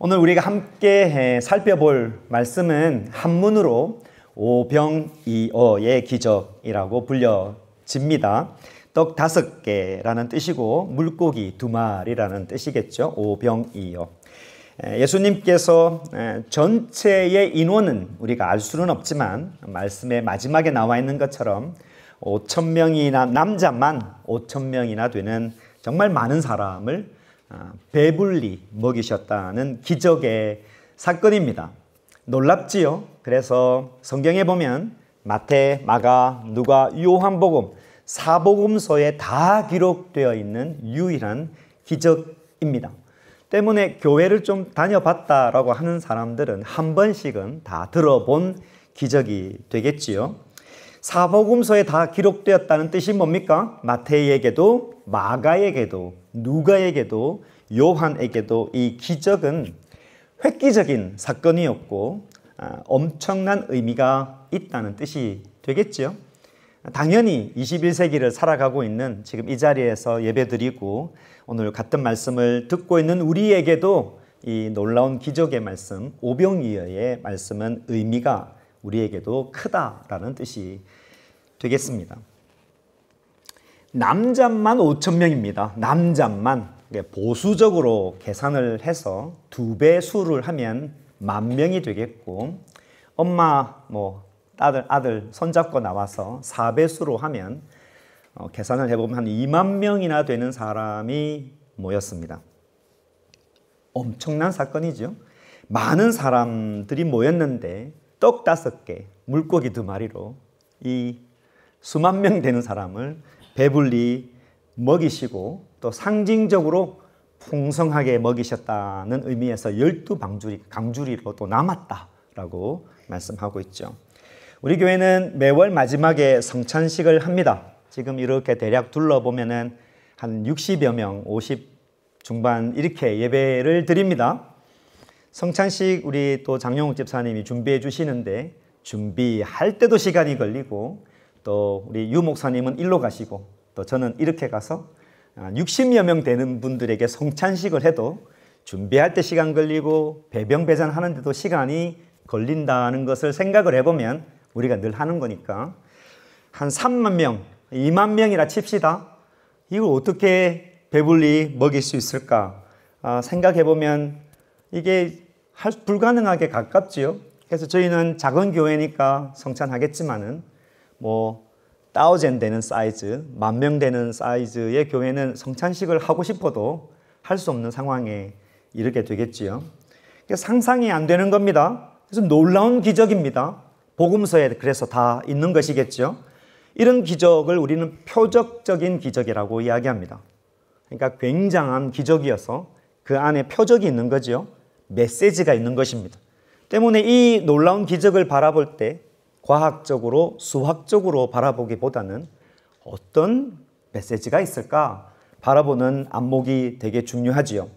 오늘 우리가 함께 살펴볼 말씀은 한문으로 오병이어의 기적이라고 불려집니다. 떡 5개라는 뜻이고 물고기 2마리라는 뜻이겠죠. 오병이어. 예수님께서 전체의 인원은 우리가 알 수는 없지만 말씀의 마지막에 나와 있는 것처럼 5,000명이나 남자만 5,000명이나 되는 정말 많은 사람을 배불리 먹이셨다는 기적의 사건입니다. 놀랍지요? 그래서 성경에 보면 마태, 마가, 누가, 요한복음 4복음서에 다 기록되어 있는 유일한 기적입니다. 때문에 교회를 좀 다녀봤다라고 하는 사람들은 한 번씩은 다 들어본 기적이 되겠지요. 사복음서에 다 기록되었다는 뜻이 뭡니까? 마태에게도 마가에게도 누가에게도 요한에게도 이 기적은 획기적인 사건이었고 엄청난 의미가 있다는 뜻이 되겠죠. 당연히 21세기를 살아가고 있는 지금 이 자리에서 예배드리고 오늘 같은 말씀을 듣고 있는 우리에게도 이 놀라운 기적의 말씀, 오병이어의 말씀은 의미가 우리에게도 크다라는 뜻이 되겠습니다. 남자만 5,000명입니다. 남자만. 보수적으로 계산을 해서 2배 수를 하면 10,000명이 되겠고 엄마, 아들 손잡고 나와서 4배 수로 하면 계산을 해보면 한 20,000명이나 되는 사람이 모였습니다. 엄청난 사건이죠. 많은 사람들이 모였는데 떡 5개, 물고기 2마리로 이 수만 명 되는 사람을 배불리 먹이시고 또 상징적으로 풍성하게 먹이셨다는 의미에서 12강주리로 또 남았다라고 말씀하고 있죠. 우리 교회는 매월 마지막에 성찬식을 합니다. 지금 이렇게 대략 둘러보면은 한 60여 명, 50 중반 이렇게 예배를 드립니다. 성찬식 우리 또 장용욱 집사님이 준비해 주시는데 준비할 때도 시간이 걸리고 또 우리 유 목사님은 일로 가시고 또 저는 이렇게 가서 60여 명 되는 분들에게 성찬식을 해도 준비할 때 시간 걸리고 배병 배잔하는데도 시간이 걸린다는 것을 생각을 해보면 우리가 늘 하는 거니까 한 3만 명, 2만 명이라 칩시다. 이걸 어떻게 배불리 먹일 수 있을까 생각해보면 이게 불가능하게 가깝지요. 그래서 저희는 작은 교회니까 성찬하겠지만은 1,000 되는 사이즈, 10,000명 되는 사이즈의 교회는 성찬식을 하고 싶어도 할 수 없는 상황에 이르게 되겠지요. 상상이 안 되는 겁니다. 그래서 놀라운 기적입니다. 복음서에 그래서 다 있는 것이겠죠. 이런 기적을 우리는 표적적인 기적이라고 이야기합니다. 그러니까 굉장한 기적이어서 그 안에 표적이 있는 거죠. 메시지가 있는 것입니다. 때문에 이 놀라운 기적을 바라볼 때 과학적으로, 수학적으로 바라보기보다는 어떤 메시지가 있을까 바라보는 안목이 되게 중요하지요.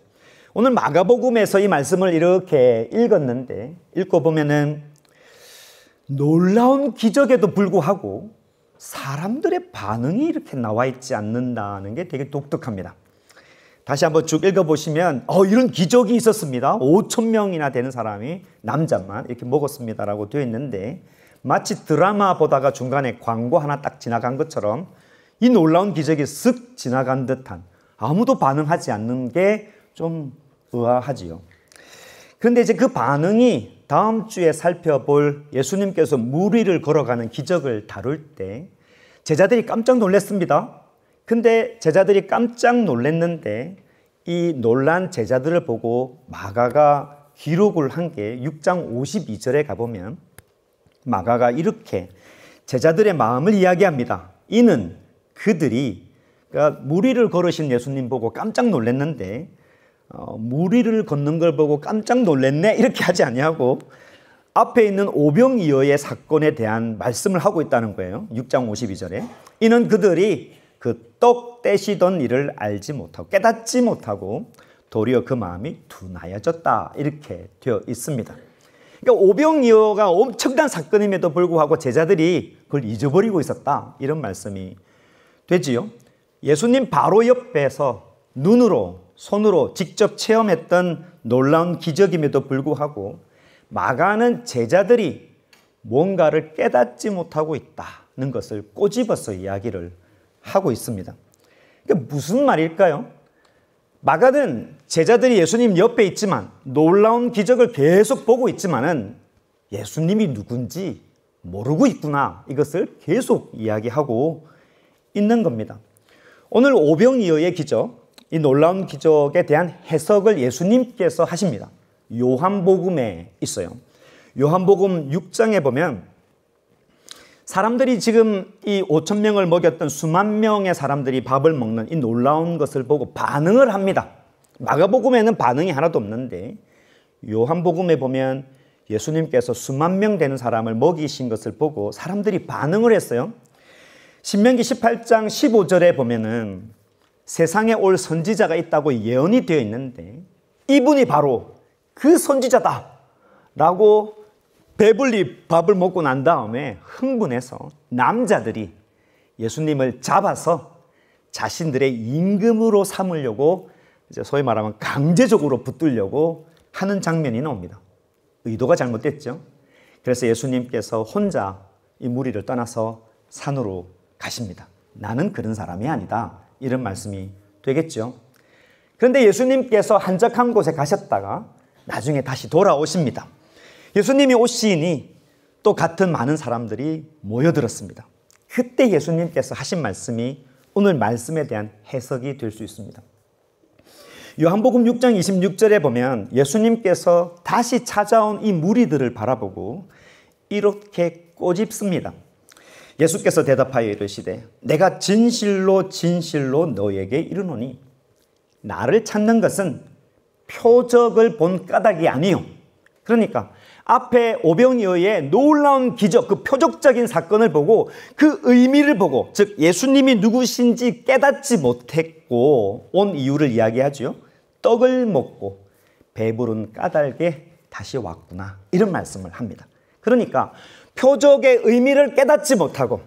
오늘 마가복음에서 이 말씀을 이렇게 읽었는데 읽어보면은 놀라운 기적에도 불구하고 사람들의 반응이 이렇게 나와 있지 않는다는 게 되게 독특합니다. 다시 한번 쭉 읽어보시면 이런 기적이 있었습니다. 5,000명이나 되는 사람이 남자만 이렇게 먹었습니다라고 되어 있는데 마치 드라마 보다가 중간에 광고 하나 딱 지나간 것처럼 이 놀라운 기적이 쓱 지나간 듯한 아무도 반응하지 않는 게 좀 의아하지요. 그런데 이제 그 반응이 다음 주에 살펴볼 예수님께서 물 위를 걸어가는 기적을 다룰 때 제자들이 깜짝 놀랐습니다. 근데 제자들이 깜짝 놀랐는데 이 놀란 제자들을 보고 마가가 기록을 한 게 6장 52절에 가보면 마가가 이렇게 제자들의 마음을 이야기합니다. 이는 그들이 그러니까 물 위를 걸으신 예수님 보고 깜짝 놀랐는데 물 위를 걷는 걸 보고 깜짝 놀랐네 이렇게 하지 아니하고 앞에 있는 오병이어의 사건에 대한 말씀을 하고 있다는 거예요. 6장 52절에 이는 그들이 그 떡 떼시던 일을 알지 못하고 깨닫지 못하고 도리어 그 마음이 둔하여졌다 이렇게 되어 있습니다. 그러니까 오병이어가 엄청난 사건임에도 불구하고 제자들이 그걸 잊어버리고 있었다 이런 말씀이 되지요. 예수님 바로 옆에서 눈으로 손으로 직접 체험했던 놀라운 기적임에도 불구하고 마가는 제자들이 뭔가를 깨닫지 못하고 있다는 것을 꼬집어서 이야기를 하고 있습니다. 그러니까 무슨 말일까요? 마가는 제자들이 예수님 옆에 있지만 놀라운 기적을 계속 보고 있지만은 예수님이 누군지 모르고 있구나, 이것을 계속 이야기하고 있는 겁니다. 오늘 오병이어의 기적, 이 놀라운 기적에 대한 해석을 예수님께서 하십니다. 요한복음에 있어요. 요한복음 6장에 보면 사람들이 지금 이 5천 명을 먹였던 수만 명의 사람들이 밥을 먹는 이 놀라운 것을 보고 반응을 합니다. 마가복음에는 반응이 하나도 없는데 요한복음에 보면 예수님께서 수만 명 되는 사람을 먹이신 것을 보고 사람들이 반응을 했어요. 신명기 18장 15절에 보면은 세상에 올 선지자가 있다고 예언이 되어 있는데 이분이 바로 그 선지자다 라고 배불리 밥을 먹고 난 다음에 흥분해서 남자들이 예수님을 잡아서 자신들의 임금으로 삼으려고, 이제 소위 말하면 강제적으로 붙들려고 하는 장면이 나옵니다. 의도가 잘못됐죠. 그래서 예수님께서 혼자 이 무리를 떠나서 산으로 가십니다. 나는 그런 사람이 아니다, 이런 말씀이 되겠죠. 그런데 예수님께서 한적한 곳에 가셨다가 나중에 다시 돌아오십니다. 예수님이 오시니 또 같은 많은 사람들이 모여들었습니다. 그때 예수님께서 하신 말씀이 오늘 말씀에 대한 해석이 될 수 있습니다. 요한복음 6장 26절에 보면 예수님께서 다시 찾아온 이 무리들을 바라보고 이렇게 꼬집습니다. 예수께서 대답하여 이르시되 내가 진실로 진실로 너에게 이르노니 나를 찾는 것은 표적을 본 까닭이 아니요. 그러니까 앞에 오병이어의 놀라운 기적, 그 표적적인 사건을 보고 그 의미를 보고, 즉 예수님이 누구신지 깨닫지 못했고 온 이유를 이야기하죠. 떡을 먹고 배부른 까닭에 다시 왔구나, 이런 말씀을 합니다. 그러니까 표적의 의미를 깨닫지 못하고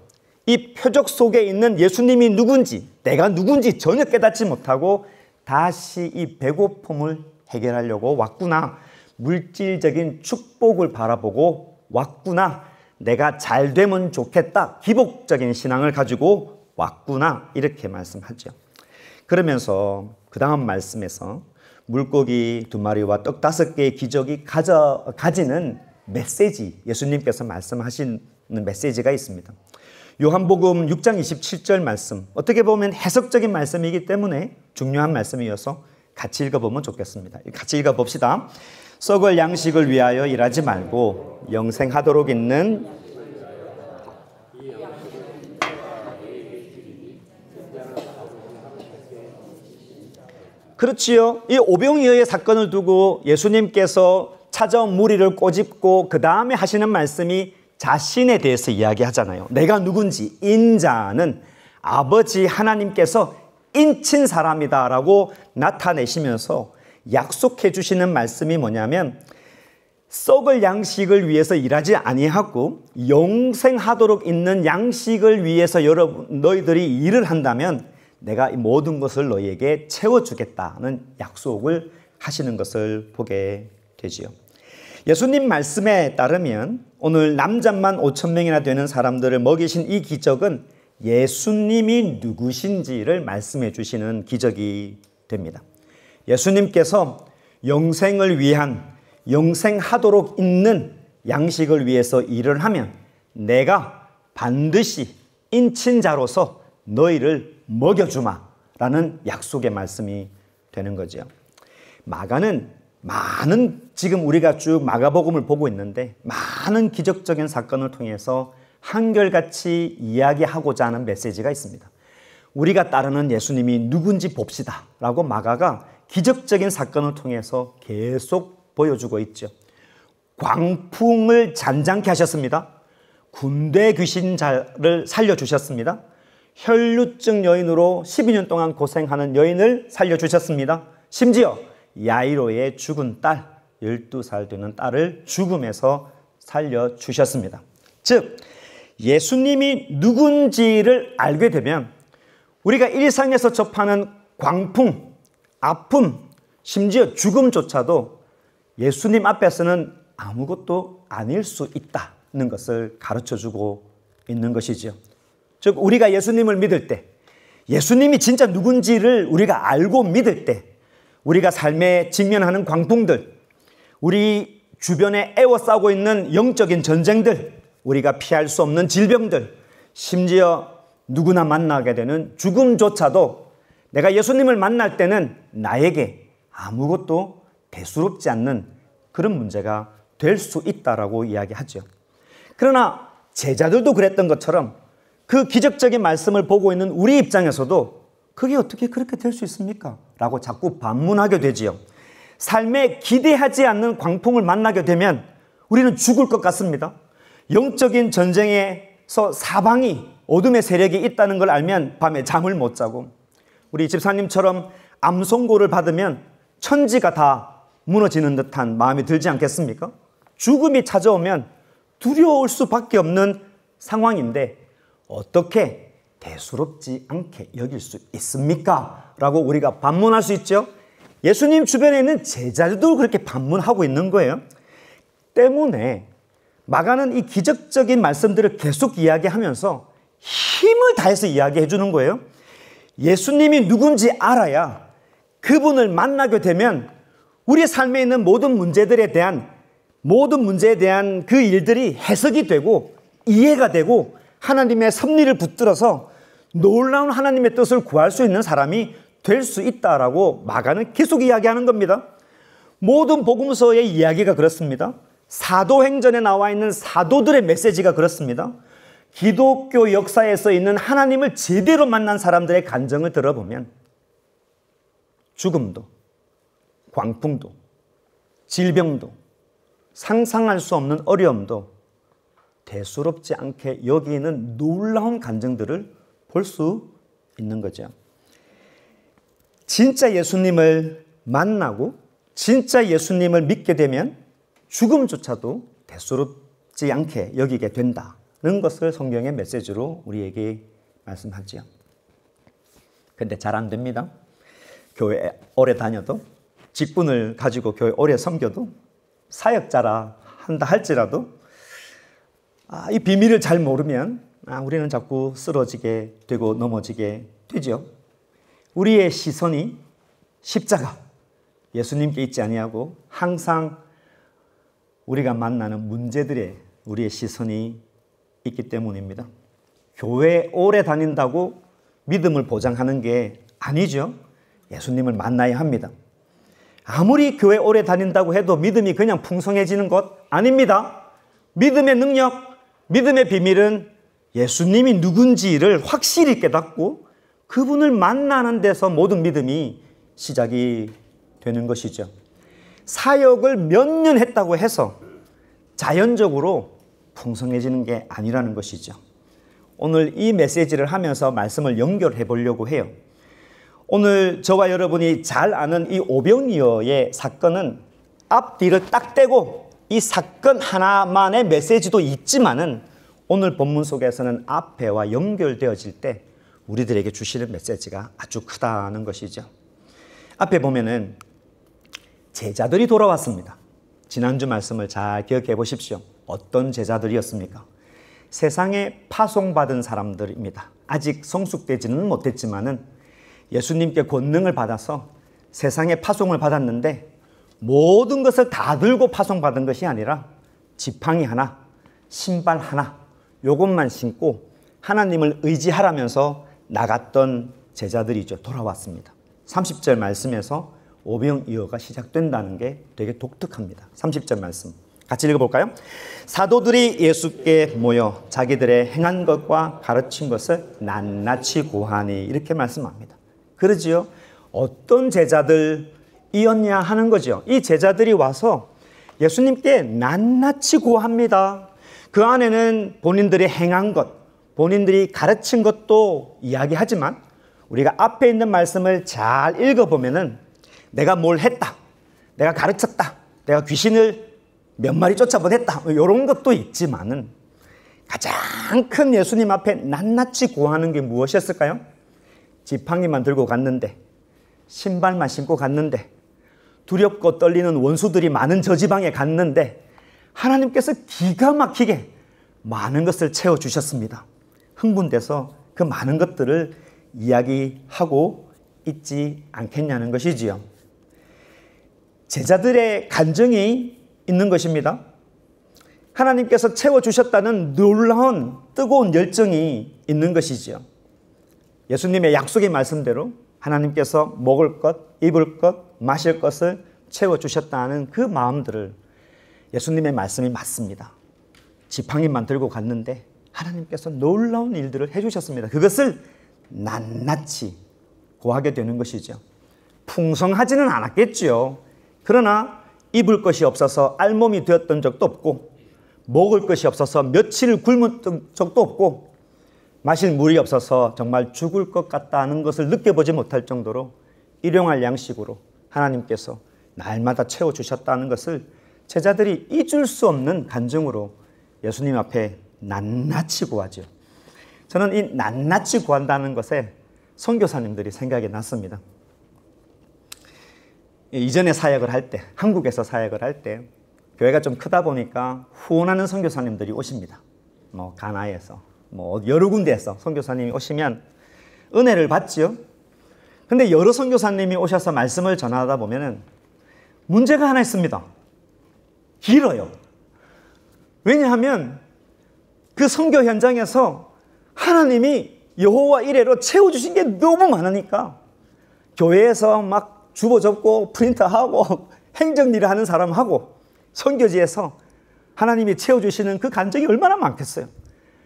이 표적 속에 있는 예수님이 누군지, 내가 누군지 전혀 깨닫지 못하고 다시 이 배고픔을 해결하려고 왔구나, 물질적인 축복을 바라보고 왔구나, 내가 잘 되면 좋겠다, 기복적인 신앙을 가지고 왔구나, 이렇게 말씀하죠. 그러면서 그 다음 말씀에서 물고기 2마리와 떡 5개의 기적이 가지는 메시지, 예수님께서 말씀하시는 메시지가 있습니다. 요한복음 6장 27절 말씀, 어떻게 보면 해석적인 말씀이기 때문에 중요한 말씀이어서 같이 읽어보면 좋겠습니다. 같이 읽어봅시다. 썩을 양식을 위하여 일하지 말고 영생하도록 있는 그렇지요. 이 오병이어의 사건을 두고 예수님께서 찾아온 무리를 꼬집고 그 다음에 하시는 말씀이 자신에 대해서 이야기하잖아요. 내가 누군지, 인자는 아버지 하나님께서 인친 사람이다라고 나타내시면서 약속해 주시는 말씀이 뭐냐면 썩을 양식을 위해서 일하지 아니하고 영생하도록 있는 양식을 위해서 너희들이 일을 한다면 내가 이 모든 것을 너희에게 채워주겠다는 약속을 하시는 것을 보게 되지요. 예수님 말씀에 따르면 오늘 남자만 5천 명이나 되는 사람들을 먹이신 이 기적은 예수님이 누구신지를 말씀해 주시는 기적이 됩니다. 예수님께서 영생을 위한, 영생하도록 있는 양식을 위해서 일을 하면 내가 반드시 인친자로서 너희를 먹여주마라는 약속의 말씀이 되는 거죠. 마가는 지금 우리가 쭉 마가복음을 보고 있는데 많은 기적적인 사건을 통해서 한결같이 이야기하고자 하는 메시지가 있습니다. 우리가 따르는 예수님이 누군지 봅시다 라고 마가가 기적적인 사건을 통해서 계속 보여주고 있죠. 광풍을 잔잔케 하셨습니다. 군대 귀신자를 살려주셨습니다. 혈루증 여인으로 12년 동안 고생하는 여인을 살려주셨습니다. 심지어 야이로의 죽은 딸, 12살 되는 딸을 죽음에서 살려주셨습니다. 즉 예수님이 누군지를 알게 되면 우리가 일상에서 접하는 광풍, 아픔, 심지어 죽음조차도 예수님 앞에서는 아무것도 아닐 수 있다는 것을 가르쳐주고 있는 것이죠. 즉 우리가 예수님을 믿을 때, 예수님이 진짜 누군지를 우리가 알고 믿을 때, 우리가 삶에 직면하는 광풍들, 우리 주변에 에워싸고 있는 영적인 전쟁들, 우리가 피할 수 없는 질병들, 심지어 누구나 만나게 되는 죽음조차도 내가 예수님을 만날 때는 나에게 아무것도 대수롭지 않는 그런 문제가 될 수 있다라고 이야기하죠. 그러나 제자들도 그랬던 것처럼 그 기적적인 말씀을 보고 있는 우리 입장에서도 그게 어떻게 그렇게 될 수 있습니까? 라고 자꾸 반문하게 되지요. 삶에 기대하지 않는 광풍을 만나게 되면 우리는 죽을 것 같습니다. 영적인 전쟁에서 사방이 어둠의 세력이 있다는 걸 알면 밤에 잠을 못 자고, 우리 집사님처럼 암 선고를 받으면 천지가 다 무너지는 듯한 마음이 들지 않겠습니까? 죽음이 찾아오면 두려울 수밖에 없는 상황인데 어떻게 대수롭지 않게 여길 수 있습니까? 라고 우리가 반문할 수 있죠. 예수님 주변에 있는 제자들도 그렇게 반문하고 있는 거예요. 때문에 마가는 이 기적적인 말씀들을 계속 이야기하면서 힘을 다해서 이야기해 주는 거예요. 예수님이 누군지 알아야 그분을 만나게 되면 우리 삶에 있는 모든 문제에 대한 그 일들이 해석이 되고 이해가 되고 하나님의 섭리를 붙들어서 놀라운 하나님의 뜻을 구할 수 있는 사람이 될 수 있다라고 마가는 계속 이야기하는 겁니다. 모든 복음서의 이야기가 그렇습니다. 사도행전에 나와 있는 사도들의 메시지가 그렇습니다. 기독교 역사에서 있는 하나님을 제대로 만난 사람들의 간증을 들어보면 죽음도, 광풍도, 질병도, 상상할 수 없는 어려움도 대수롭지 않게 여기는 놀라운 간증들을 볼 수 있는 거죠. 진짜 예수님을 만나고 진짜 예수님을 믿게 되면 죽음조차도 대수롭지 않게 여기게 된다는 것을 성경의 메시지로 우리에게 말씀하죠. 근데 잘 안 됩니다. 교회 오래 다녀도, 직분을 가지고 교회 오래 섬겨도, 사역자라 한다 할지라도 이 비밀을 잘 모르면 우리는 자꾸 쓰러지게 되고 넘어지게 되죠. 우리의 시선이 십자가, 예수님께 있지 아니하고 항상 우리가 만나는 문제들에 우리의 시선이 있기 때문입니다. 교회 오래 다닌다고 믿음을 보장하는 게 아니죠. 예수님을 만나야 합니다. 아무리 교회 오래 다닌다고 해도 믿음이 그냥 풍성해지는 것 아닙니다. 믿음의 능력, 믿음의 비밀은 예수님이 누군지를 확실히 깨닫고 그분을 만나는 데서 모든 믿음이 시작이 되는 것이죠. 사역을 몇 년 했다고 해서 자연적으로 풍성해지는 게 아니라는 것이죠. 오늘 이 메시지를 하면서 말씀을 연결해 보려고 해요. 오늘 저와 여러분이 잘 아는 이 오병이어의 사건은 앞뒤를 딱 떼고 이 사건 하나만의 메시지도 있지만은 오늘 본문 속에서는 앞에와 연결되어질 때 우리들에게 주시는 메시지가 아주 크다는 것이죠. 앞에 보면은 제자들이 돌아왔습니다. 지난주 말씀을 잘 기억해 보십시오. 어떤 제자들이었습니까? 세상에 파송받은 사람들입니다. 아직 성숙되지는 못했지만은 예수님께 권능을 받아서 세상에 파송을 받았는데 모든 것을 다 들고 파송받은 것이 아니라 지팡이 하나, 신발 하나, 요것만 신고 하나님을 의지하라면서 나갔던 제자들이죠. 돌아왔습니다. 30절 말씀에서 오병이어가 시작된다는 게 되게 독특합니다. 30절 말씀 같이 읽어볼까요? 사도들이 예수께 모여 자기들의 행한 것과 가르친 것을 낱낱이 고하니, 이렇게 말씀합니다. 그러지요. 어떤 제자들이었냐 하는 거죠. 이 제자들이 와서 예수님께 낱낱이 고합니다. 그 안에는 본인들이 행한 것, 본인들이 가르친 것도 이야기하지만 우리가 앞에 있는 말씀을 잘 읽어보면은 내가 뭘 했다, 내가 가르쳤다, 내가 귀신을 몇 마리 쫓아보냈다, 이런 것도 있지만은 가장 큰 예수님 앞에 낱낱이 고하는 게 무엇이었을까요? 지팡이만 들고 갔는데 신발만 신고 갔는데, 두렵고 떨리는 원수들이 많은 저 지방에 갔는데 하나님께서 기가 막히게 많은 것을 채워주셨습니다. 흥분돼서 그 많은 것들을 이야기하고 있지 않겠냐는 것이지요. 제자들의 간증이 있는 것입니다. 하나님께서 채워주셨다는 놀라운 뜨거운 열정이 있는 것이지요. 예수님의 약속의 말씀대로 하나님께서 먹을 것, 입을 것, 마실 것을 채워주셨다는 그 마음들을 예수님의 말씀이 맞습니다. 지팡이만 들고 갔는데 하나님께서 놀라운 일들을 해주셨습니다. 그것을 낱낱이 고하게 되는 것이죠. 풍성하지는 않았겠지요. 그러나 입을 것이 없어서 알몸이 되었던 적도 없고, 먹을 것이 없어서 며칠 굶은 적도 없고, 마실 물이 없어서 정말 죽을 것 같다는 것을 느껴보지 못할 정도로 일용할 양식으로 하나님께서 날마다 채워주셨다는 것을 제자들이 잊을 수 없는 간증으로 예수님 앞에 낱낱이 구하죠. 저는 이 낱낱이 구한다는 것에 선교사님들이 생각이 났습니다. 이전에 사역을 할 때, 한국에서 사역을 할 때 교회가 좀 크다 보니까 후원하는 선교사님들이 오십니다. 가나에서 여러 군데에서 선교사님이 오시면 은혜를 받지요. 근데 여러 선교사님이 오셔서 말씀을 전하다 보면은 문제가 하나 있습니다. 길어요. 왜냐하면 그 선교 현장에서 하나님이 여호와 이레로 채워주신 게 너무 많으니까 교회에서 막 주보 접고 프린터하고 행정일을 하는 사람하고 선교지에서 하나님이 채워주시는 그 간증이 얼마나 많겠어요.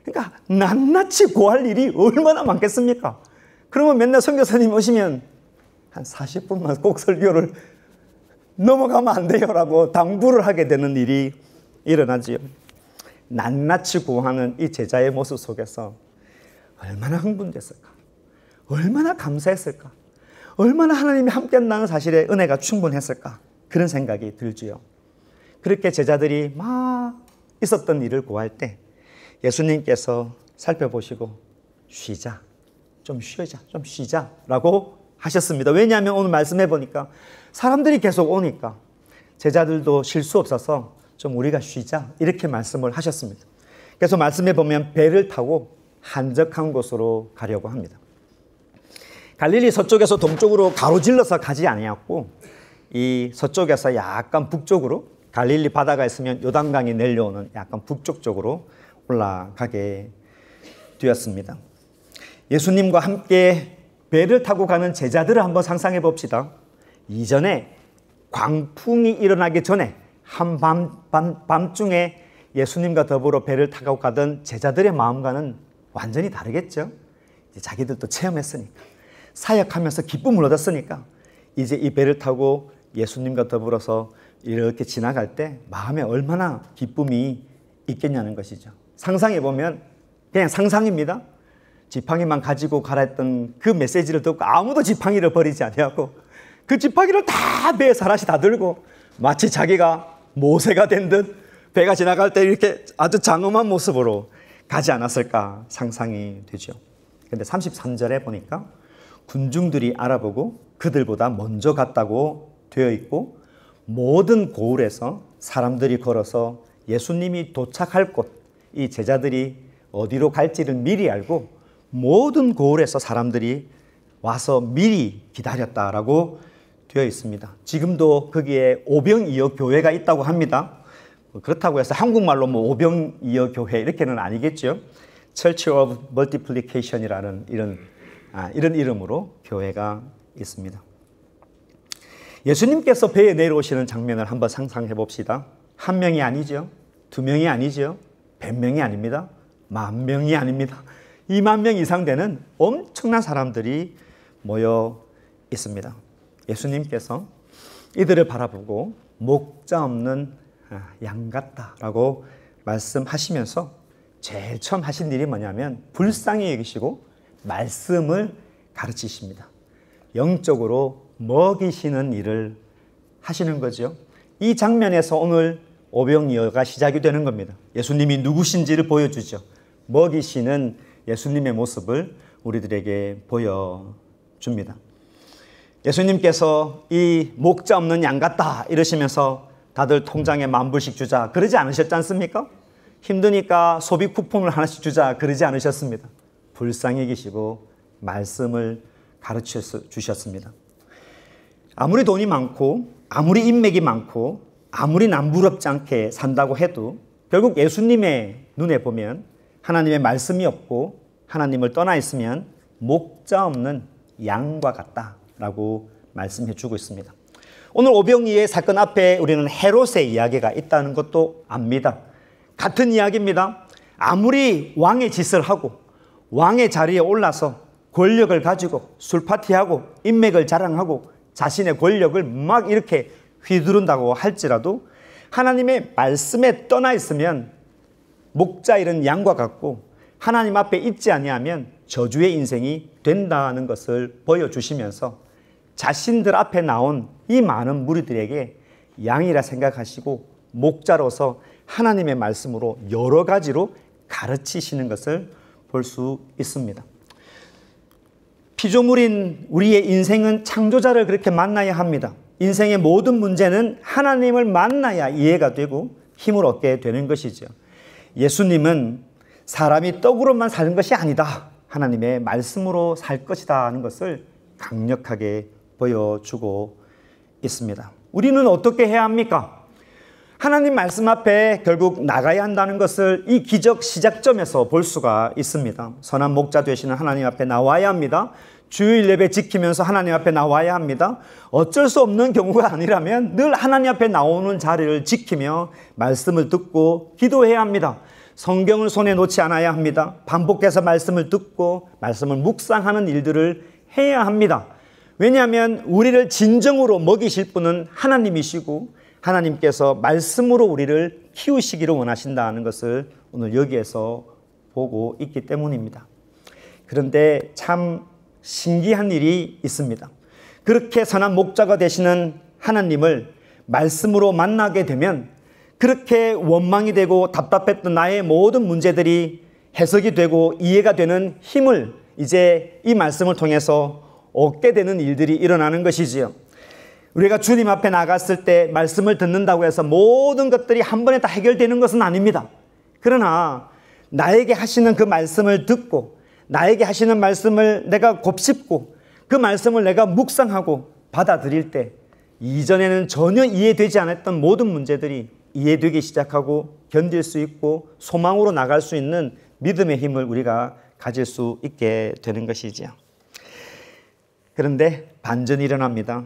그러니까 낱낱이 구할 일이 얼마나 많겠습니까? 그러면 맨날 선교사님 오시면 한 40분만 꼭 설교를 넘어가면 안 돼요라고 당부를 하게 되는 일이 일어나지요. 낱낱이 구하는 이 제자의 모습 속에서 얼마나 흥분됐을까? 얼마나 감사했을까? 얼마나 하나님이 함께한다는 사실에 은혜가 충분했을까? 그런 생각이 들지요. 그렇게 제자들이 막 있었던 일을 구할 때 예수님께서 살펴보시고 쉬자, 좀 쉬자, 좀 쉬자라고 하셨습니다. 왜냐하면 오늘 말씀해 보니까 사람들이 계속 오니까 제자들도 쉴 수 없어서 좀 우리가 쉬자 이렇게 말씀을 하셨습니다. 그래서 말씀해 보면 배를 타고 한적한 곳으로 가려고 합니다. 갈릴리 서쪽에서 동쪽으로 가로질러서 가지 아니었고 이 서쪽에서 약간 북쪽으로 갈릴리 바다가 있으면 요단강이 내려오는 약간 북쪽 쪽으로 올라가게 되었습니다. 예수님과 함께 배를 타고 가는 제자들을 한번 상상해 봅시다. 이전에 광풍이 일어나기 전에 밤중에 예수님과 더불어 배를 타고 가던 제자들의 마음과는 완전히 다르겠죠. 이제 자기들도 체험했으니까, 사역하면서 기쁨을 얻었으니까 이제 이 배를 타고 예수님과 더불어서 이렇게 지나갈 때 마음에 얼마나 기쁨이 있겠냐는 것이죠. 상상해 보면 그냥 상상입니다. 지팡이만 가지고 가라 했던 그 메시지를 듣고 아무도 지팡이를 버리지 아니하고 그 지팡이를 다 배에 사라시 다 들고 마치 자기가 모세가 된 듯 배가 지나갈 때 이렇게 아주 장엄한 모습으로 가지 않았을까 상상이 되죠. 그런데 33절에 보니까 군중들이 알아보고 그들보다 먼저 갔다고 되어 있고 모든 고을에서 사람들이 걸어서 예수님이 도착할 곳, 이 제자들이 어디로 갈지를 미리 알고 모든 고을에서 사람들이 와서 미리 기다렸다라고 되어 있습니다. 지금도 거기에 오병이어 교회가 있다고 합니다. 그렇다고 해서 한국말로 오병이어 교회 이렇게는 아니겠죠. Church of Multiplication이라는 이런 이름으로 교회가 있습니다. 예수님께서 배에 내려오시는 장면을 한번 상상해 봅시다. 한 명이 아니죠. 두 명이 아니죠. 100명이 아닙니다. 10,000명이 아닙니다. 20,000명 이상 되는 엄청난 사람들이 모여 있습니다. 예수님께서 이들을 바라보고 목자 없는 양 같다라고 말씀하시면서 제일 처음 하신 일이 뭐냐면 불쌍히 여기시고 말씀을 가르치십니다. 영적으로 먹이시는 일을 하시는 거죠. 이 장면에서 오늘 오병이어가 시작이 되는 겁니다. 예수님이 누구신지를 보여주죠. 먹이시는 예수님의 모습을 우리들에게 보여줍니다. 예수님께서 이 목자 없는 양 같다 이러시면서 다들 통장에 10,000불씩 주자 그러지 않으셨지 않습니까? 힘드니까 소비 쿠폰을 하나씩 주자 그러지 않으셨습니다. 불쌍히 계시고 말씀을 가르쳐 주셨습니다. 아무리 돈이 많고 아무리 인맥이 많고 아무리 남부럽지 않게 산다고 해도 결국 예수님의 눈에 보면 하나님의 말씀이 없고 하나님을 떠나 있으면 목자 없는 양과 같다라고 말씀해 주고 있습니다. 오늘 오병이의 사건 앞에 우리는 헤롯의 이야기가 있다는 것도 압니다. 같은 이야기입니다. 아무리 왕의 짓을 하고 왕의 자리에 올라서 권력을 가지고 술파티하고 인맥을 자랑하고 자신의 권력을 막 이렇게 휘두른다고 할지라도 하나님의 말씀에 떠나 있으면 목자 잃은 양과 같고 하나님 앞에 있지 아니하면 저주의 인생이 된다는 것을 보여주시면서 자신들 앞에 나온 이 많은 무리들에게 양이라 생각하시고 목자로서 하나님의 말씀으로 여러 가지로 가르치시는 것을 볼 수 있습니다. 피조물인 우리의 인생은 창조자를 그렇게 만나야 합니다. 인생의 모든 문제는 하나님을 만나야 이해가 되고 힘을 얻게 되는 것이죠. 예수님은 사람이 떡으로만 사는 것이 아니다. 하나님의 말씀으로 살 것이다 하는 것을 강력하게 보여주고 있습니다. 우리는 어떻게 해야 합니까? 하나님 말씀 앞에 결국 나가야 한다는 것을 이 기적 시작점에서 볼 수가 있습니다. 선한 목자 되시는 하나님 앞에 나와야 합니다. 주일 예배 지키면서 하나님 앞에 나와야 합니다. 어쩔 수 없는 경우가 아니라면 늘 하나님 앞에 나오는 자리를 지키며 말씀을 듣고 기도해야 합니다. 성경을 손에 놓지 않아야 합니다. 반복해서 말씀을 듣고 말씀을 묵상하는 일들을 해야 합니다. 왜냐하면 우리를 진정으로 먹이실 분은 하나님이시고 하나님께서 말씀으로 우리를 키우시기를 원하신다는 것을 오늘 여기에서 보고 있기 때문입니다. 그런데 참 신기한 일이 있습니다. 그렇게 선한 목자가 되시는 하나님을 말씀으로 만나게 되면 그렇게 원망이 되고 답답했던 나의 모든 문제들이 해석이 되고 이해가 되는 힘을 이제 이 말씀을 통해서 얻게 되는 일들이 일어나는 것이지요. 우리가 주님 앞에 나갔을 때 말씀을 듣는다고 해서 모든 것들이 한 번에 다 해결되는 것은 아닙니다. 그러나 나에게 하시는 그 말씀을 듣고 나에게 하시는 말씀을 내가 곱씹고 그 말씀을 내가 묵상하고 받아들일 때 이전에는 전혀 이해되지 않았던 모든 문제들이 이해되기 시작하고 견딜 수 있고 소망으로 나갈 수 있는 믿음의 힘을 우리가 가질 수 있게 되는 것이지요. 그런데 반전이 일어납니다.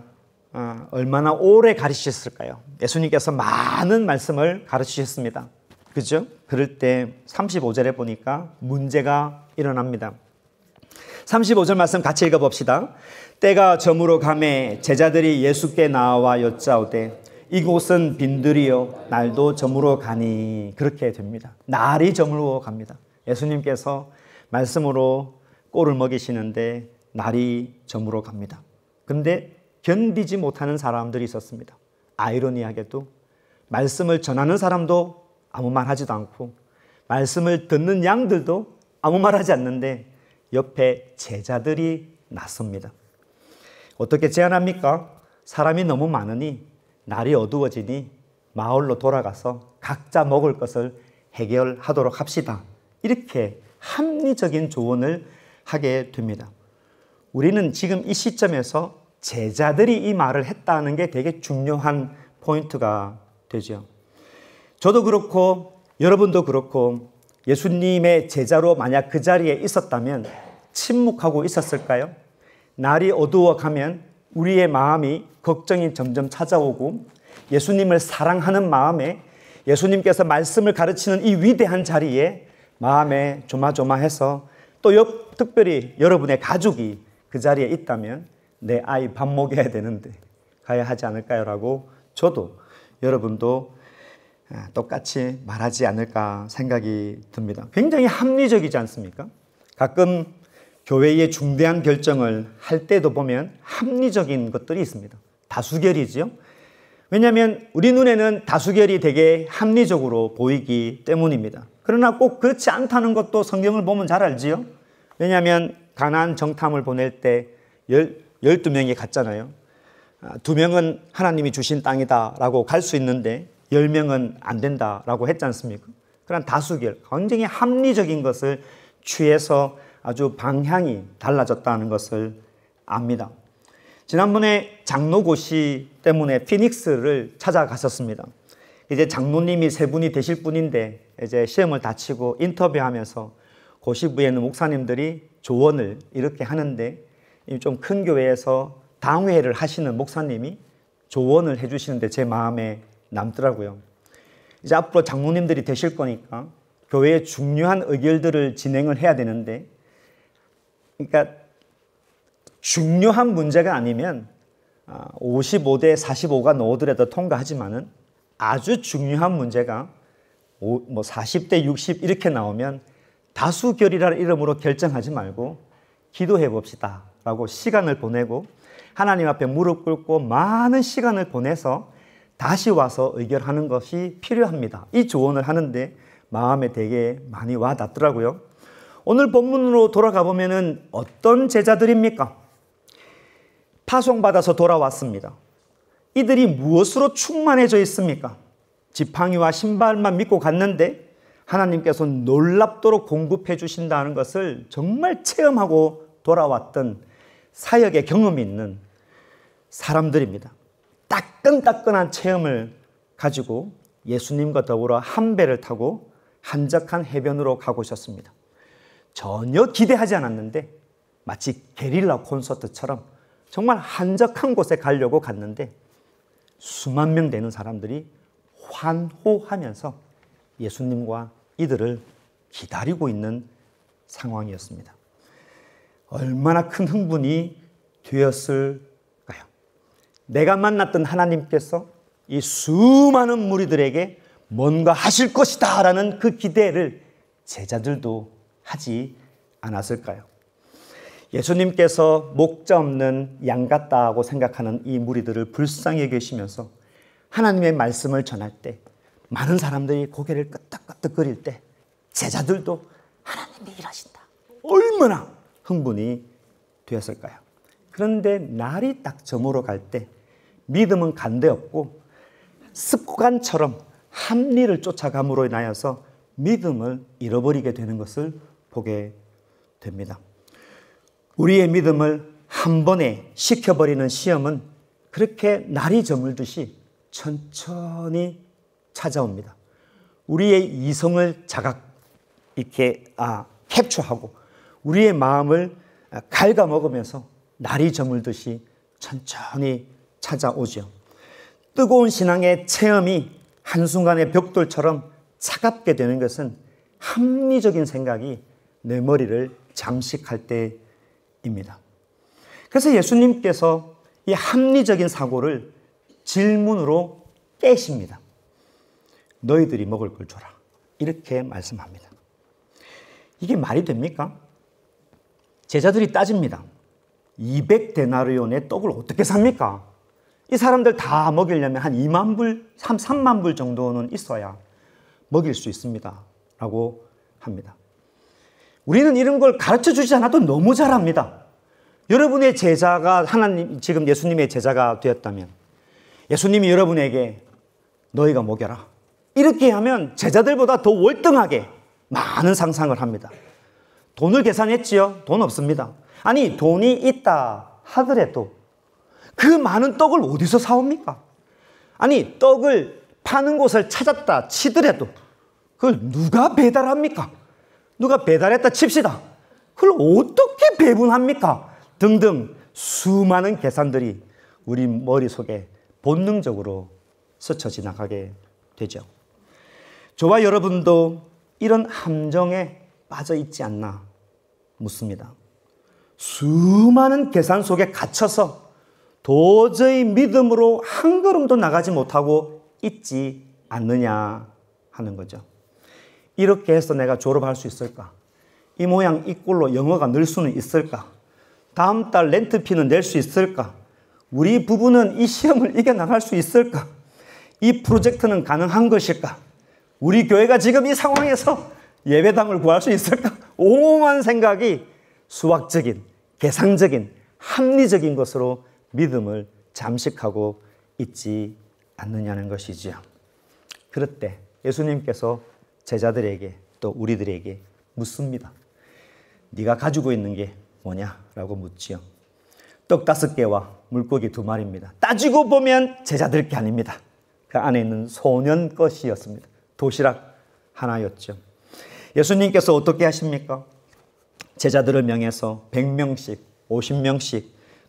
얼마나 오래 가르치셨을까요? 예수님께서 많은 말씀을 가르치셨습니다. 그죠? 그럴 때 35절에 보니까 문제가 일어납니다. 35절 말씀 같이 읽어봅시다. 때가 저물어 가매 제자들이 예수께 나와 여짜오되 이곳은 빈들이요 날도 저물어 가니. 그렇게 됩니다. 날이 저물어 갑니다. 예수님께서 말씀으로 꼴을 먹이시는데 날이 저물어 갑니다. 그런데 견디지 못하는 사람들이 있었습니다. 아이러니하게도 말씀을 전하는 사람도 아무 말 하지도 않고 말씀을 듣는 양들도 아무 말 하지 않는데 옆에 제자들이 나섭니다. 어떻게 제안합니까? 사람이 너무 많으니 날이 어두워지니 마을로 돌아가서 각자 먹을 것을 해결하도록 합시다. 이렇게 합리적인 조언을 하게 됩니다. 우리는 지금 이 시점에서 제자들이 이 말을 했다는 게 되게 중요한 포인트가 되죠. 저도 그렇고 여러분도 그렇고 예수님의 제자로 만약 그 자리에 있었다면 침묵하고 있었을까요? 날이 어두워가면 우리의 마음이 걱정이 점점 찾아오고 예수님을 사랑하는 마음에 예수님께서 말씀을 가르치는 이 위대한 자리에 마음에 조마조마해서 또 특별히 여러분의 가족이 그 자리에 있다면 내 아이 밥 먹여야 되는데 가야 하지 않을까요? 라고 저도 여러분도 똑같이 말하지 않을까 생각이 듭니다. 굉장히 합리적이지 않습니까? 가끔 교회의 중대한 결정을 할 때도 보면 합리적인 것들이 있습니다. 다수결이죠. 왜냐하면 우리 눈에는 다수결이 되게 합리적으로 보이기 때문입니다. 그러나 꼭 그렇지 않다는 것도 성경을 보면 잘 알지요. 왜냐하면 가나안 정탐을 보낼 때 12명이 갔잖아요. 2명은 하나님이 주신 땅이다라고 갈 수 있는데 10명은 안 된다라고 했지 않습니까? 그런 다수결, 굉장히 합리적인 것을 취해서 아주 방향이 달라졌다는 것을 압니다. 지난번에 장로고시 때문에 피닉스를 찾아갔었습니다. 이제 장로님이 3분이 되실 분인데 이제 시험을 다 치고 인터뷰하면서 고시부에는 목사님들이 조언을 이렇게 하는데 좀 큰 교회에서 당회를 하시는 목사님이 조언을 해주시는데 제 마음에 남더라고요. 이제 앞으로 장로님들이 되실 거니까 교회의 중요한 의결들을 진행을 해야 되는데, 그러니까 중요한 문제가 아니면 55대 45가 나오더라도 통과하지만은 아주 중요한 문제가 40대 60 이렇게 나오면 다수결이라는 이름으로 결정하지 말고 기도해 봅시다 라고 시간을 보내고 하나님 앞에 무릎 꿇고 많은 시간을 보내서 다시 와서 의결하는 것이 필요합니다. 이 조언을 하는데 마음에 되게 많이 와 닿더라고요. 오늘 본문으로 돌아가 보면은 어떤 제자들입니까? 파송받아서 돌아왔습니다. 이들이 무엇으로 충만해져 있습니까? 지팡이와 신발만 믿고 갔는데 하나님께서 놀랍도록 공급해 주신다는 것을 정말 체험하고 돌아왔던 사역의 경험이 있는 사람들입니다. 따끈따끈한 체험을 가지고 예수님과 더불어 한 배를 타고 한적한 해변으로 가고 있었습니다. 전혀 기대하지 않았는데 마치 게릴라 콘서트처럼 정말 한적한 곳에 가려고 갔는데 수만 명 되는 사람들이 환호하면서 예수님과 이들을 기다리고 있는 상황이었습니다. 얼마나 큰 흥분이 되었을까요? 내가 만났던 하나님께서 이 수많은 무리들에게 뭔가 하실 것이다 라는 그 기대를 제자들도 하지 않았을까요? 예수님께서 목자 없는 양 같다고 생각하는 이 무리들을 불쌍히 여기시면서 하나님의 말씀을 전할 때 많은 사람들이 고개를 끄덕끄덕거릴 때 제자들도 하나님이 일하신다, 얼마나 흥분이 되었을까요? 그런데 날이 딱 저물어 갈 때 믿음은 간데 없고 습관처럼 합리를 쫓아감으로 인하여서 믿음을 잃어버리게 되는 것을 보게 됩니다. 우리의 믿음을 한 번에 식혀버리는 시험은 그렇게 날이 저물듯이 천천히 찾아옵니다. 우리의 이성을 이렇게 캡처하고 우리의 마음을 갉아먹으면서 날이 저물듯이 천천히 찾아오죠. 뜨거운 신앙의 체험이 한순간의 벽돌처럼 차갑게 되는 것은 합리적인 생각이 내 머리를 잠식할 때입니다. 그래서 예수님께서 이 합리적인 사고를 질문으로 깨십니다. 너희들이 먹을 걸 줘라. 이렇게 말씀합니다. 이게 말이 됩니까? 제자들이 따집니다. 200데나리온의 떡을 어떻게 삽니까? 이 사람들 다 먹이려면 한 2만 불, 3만 불 정도는 있어야 먹일 수 있습니다. 라고 합니다. 우리는 이런 걸 가르쳐 주지 않아도 너무 잘합니다. 여러분의 제자가 지금 예수님의 제자가 되었다면 예수님이 여러분에게 너희가 먹여라, 이렇게 하면 제자들보다 더 월등하게 많은 상상을 합니다. 돈을 계산했지요? 돈 없습니다. 아니, 돈이 있다 하더라도 그 많은 떡을 어디서 사옵니까? 아니, 떡을 파는 곳을 찾았다 치더라도 그걸 누가 배달합니까? 누가 배달했다 칩시다. 그걸 어떻게 배분합니까? 등등 수많은 계산들이 우리 머릿속에 본능적으로 스쳐 지나가게 되죠. 저와 여러분도 이런 함정에 빠져 있지 않나 묻습니다. 수많은 계산 속에 갇혀서 도저히 믿음으로 한 걸음도 나가지 못하고 있지 않느냐 하는 거죠. 이렇게 해서 내가 졸업할 수 있을까? 이 모양 이 꼴로 영어가 늘 수는 있을까? 다음 달 렌트비는 낼 수 있을까? 우리 부부는 이 시험을 이겨나갈 수 있을까? 이 프로젝트는 가능한 것일까? 우리 교회가 지금 이 상황에서 예배당을 구할 수 있을까? 오만 생각이 수학적인, 계산적인, 합리적인 것으로 믿음을 잠식하고 있지 않느냐는 것이지요. 그럴 때 예수님께서 제자들에게 또 우리들에게 묻습니다. 네가 가지고 있는 게 뭐냐라고 묻지요. 떡 5개와 물고기 2마리입니다. 따지고 보면 제자들 게 아닙니다. 그 안에 있는 소년 것이었습니다. 도시락 하나였죠. 예수님께서 어떻게 하십니까? 제자들을 명해서 100명씩 50명씩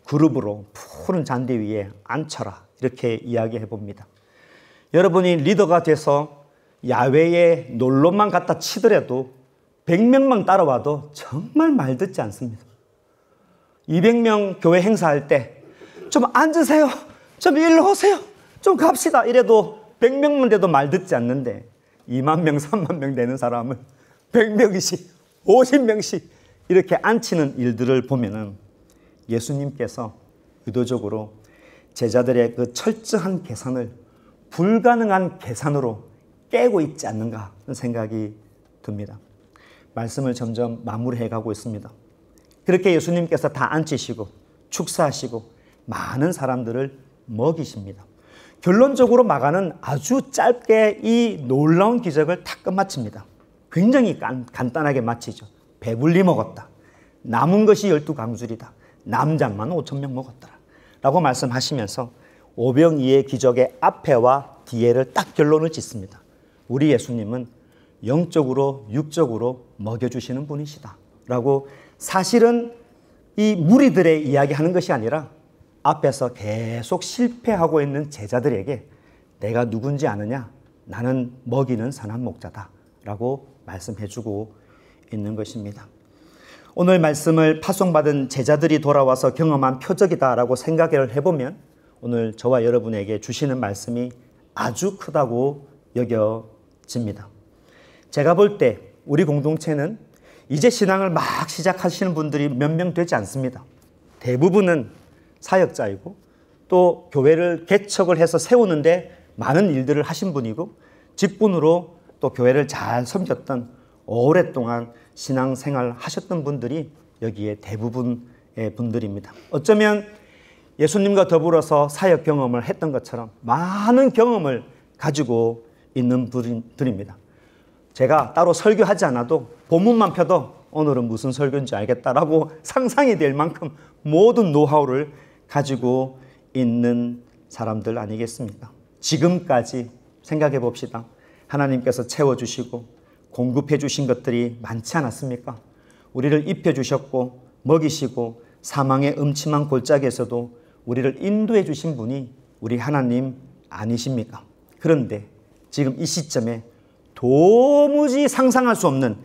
그룹으로 푸른 잔디 위에 앉혀라 이렇게 이야기해 봅니다. 여러분이 리더가 돼서 야외에 놀러만 갔다 치더라도 100명만 따라와도 정말 말 듣지 않습니다. 200명 교회 행사할 때 좀 앉으세요. 좀 일로 오세요. 좀 갑시다. 이래도 100명만 돼도 말 듣지 않는데 2만 명, 3만 명 되는 사람을 100명씩, 50명씩 이렇게 앉히는 일들을 보면은 예수님께서 의도적으로 제자들의 그 철저한 계산을 불가능한 계산으로 깨고 있지 않는가 하는 생각이 듭니다. 말씀을 점점 마무리해 가고 있습니다. 그렇게 예수님께서 다 앉히시고 축사하시고 많은 사람들을 먹이십니다. 결론적으로 마가는 아주 짧게 이 놀라운 기적을 다 끝마칩니다. 굉장히 간단하게 마치죠. 배불리 먹었다. 남은 것이 12강줄이다. 남자만 5,000명 먹었더라. 라고 말씀하시면서 오병이의 기적의 앞에와 뒤에를 딱 결론을 짓습니다. 우리 예수님은 영적으로 육적으로 먹여주시는 분이시다. 라고 사실은 이 무리들의 이야기하는 것이 아니라 앞에서 계속 실패하고 있는 제자들에게 내가 누군지 아느냐? 나는 먹이는 선한 목자다. 라고 말씀해주고 있는 것입니다. 오늘 말씀을 파송받은 제자들이 돌아와서 경험한 표적이다라고 생각을 해보면 오늘 저와 여러분에게 주시는 말씀이 아주 크다고 여겨집니다. 제가 볼 때 우리 공동체는 이제 신앙을 막 시작하시는 분들이 몇 명 되지 않습니다. 대부분은 사역자이고 또 교회를 개척을 해서 세우는데 많은 일들을 하신 분이고 직분으로 또 교회를 잘 섬겼던 오랫동안 신앙생활 하셨던 분들이 여기에 대부분의 분들입니다. 어쩌면 예수님과 더불어서 사역 경험을 했던 것처럼 많은 경험을 가지고 있는 분들입니다. 제가 따로 설교하지 않아도 본문만 펴도 오늘은 무슨 설교인지 알겠다라고 상상이 될 만큼 모든 노하우를 가지고 있는 사람들 아니겠습니까? 지금까지 생각해 봅시다. 하나님께서 채워주시고 공급해 주신 것들이 많지 않았습니까? 우리를 입혀주셨고 먹이시고 사망의 음침한 골짜기에서도 우리를 인도해 주신 분이 우리 하나님 아니십니까? 그런데 지금 이 시점에 도무지 상상할 수 없는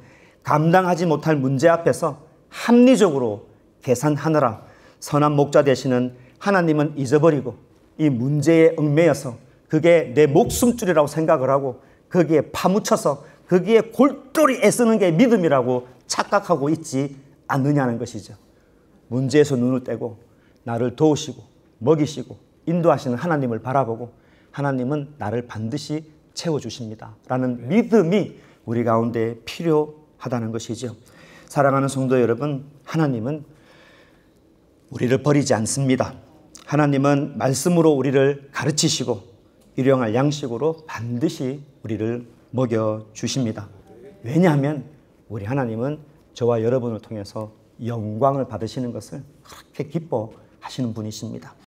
감당하지 못할 문제 앞에서 합리적으로 계산하느라 선한 목자 되시는 하나님은 잊어버리고 이 문제에 얽매여서 그게 내 목숨줄이라고 생각을 하고 거기에 파묻혀서 거기에 골똘히 애쓰는 게 믿음이라고 착각하고 있지 않느냐는 것이죠. 문제에서 눈을 떼고 나를 도우시고 먹이시고 인도하시는 하나님을 바라보고 하나님은 나를 반드시 채워주십니다. 라는 믿음이 우리 가운데 필요하다는 것이죠. 사랑하는 성도 여러분, 하나님은 우리를 버리지 않습니다. 하나님은 말씀으로 우리를 가르치시고 일용할 양식으로 반드시 우리를 먹여주십니다. 왜냐하면 우리 하나님은 저와 여러분을 통해서 영광을 받으시는 것을 그렇게 기뻐하시는 분이십니다.